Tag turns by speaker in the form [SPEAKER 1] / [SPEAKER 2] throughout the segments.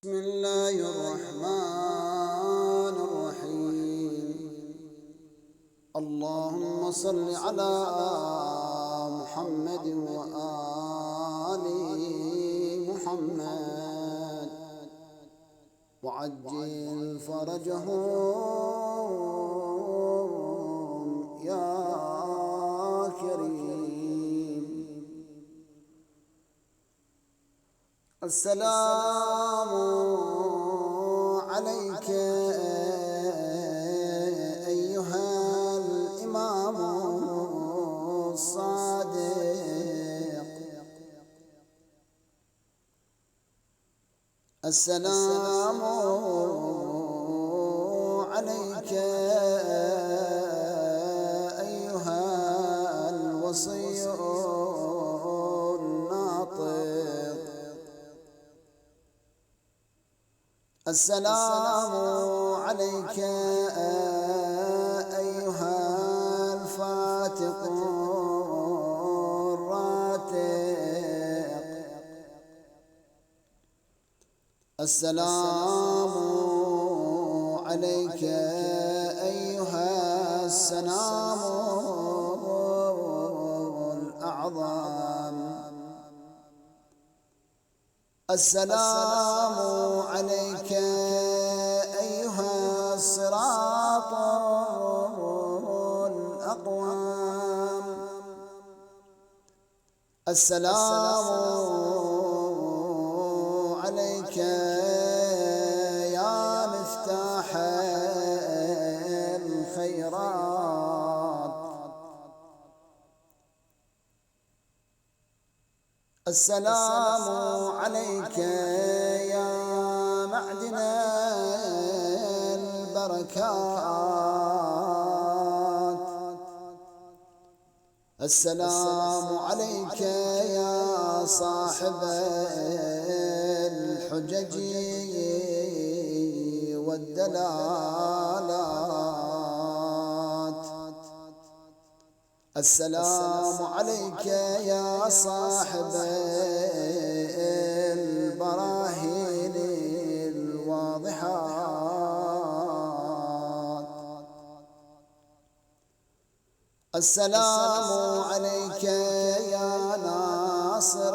[SPEAKER 1] بسم الله الرحمن الرحيم. اللهم صل على محمد وآل محمد وعجل فرجهم يا كريم. السلام عليك أيها الإمام الصادق. السلام عليك أيها الوصي الناطق. السلام عليك أيها الفاتق الراتق. السلام عليك أيها السلام الأعظم. السلام عليك أيها الصراط الأقوم. السلام عليك يا مفتاح الخيرات. السلام عليك يا معدن البركات. السلام عليك يا صاحب الحجج والدلالات. السلام عليك يا صاحب البراهين الواضحات. السلام عليك يا ناصر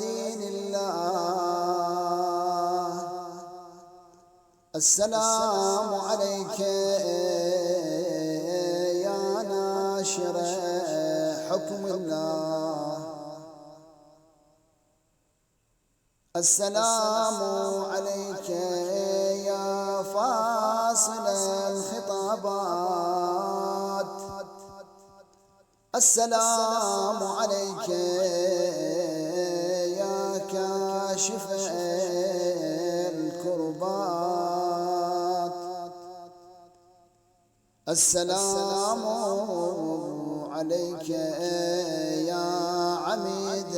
[SPEAKER 1] دين الله. السلام عليك يا ناشر حكم الله. السلام عليك يا فاصل الخطابات. السلام عليك يا كاشف الكربات. السلام عليك يا عميد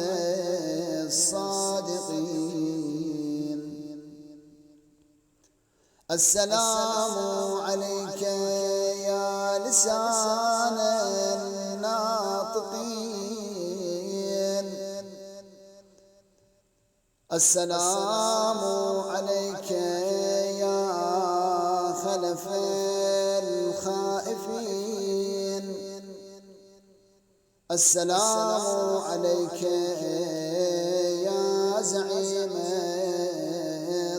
[SPEAKER 1] الصادقين. السلام عليك يا لسان الناطقين. السلام عليك يا خلف الخائفين. السلام عليك يا زعيم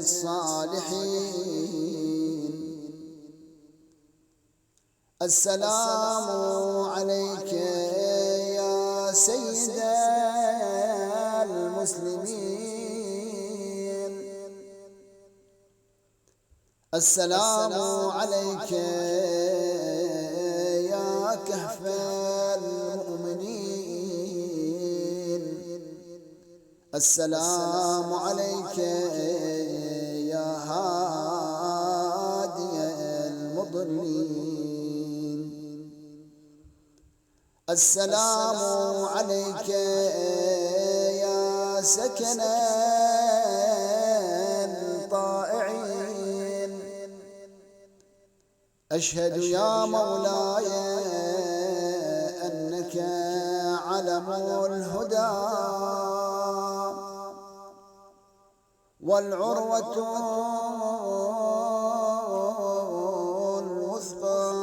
[SPEAKER 1] الصالحين. السلام عليك يا سيد المسلمين. السلام عليك يا كهف المؤمنين. السلام عليك يا هادي المضلين. السلام عليك يا سكن الطائعين. أشهد يا مولاي أنك علم الهدى والعروة الوثقى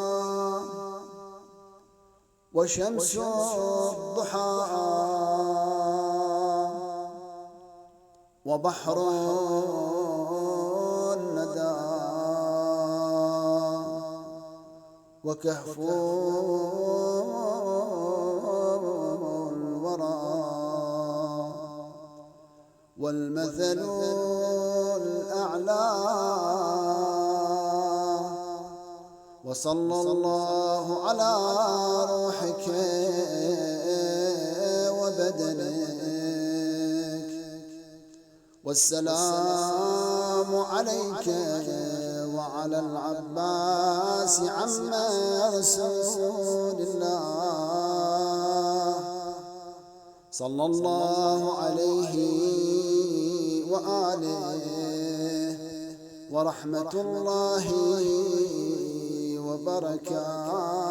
[SPEAKER 1] وشمس الضحى وبحر الندى وكهف الورى والمثل الأعلى وصلى الله على روحك وبدنك والسلام عليك وعلى العباس عم رسول الله صلى الله عليه وآله ورحمة الله وبركاته.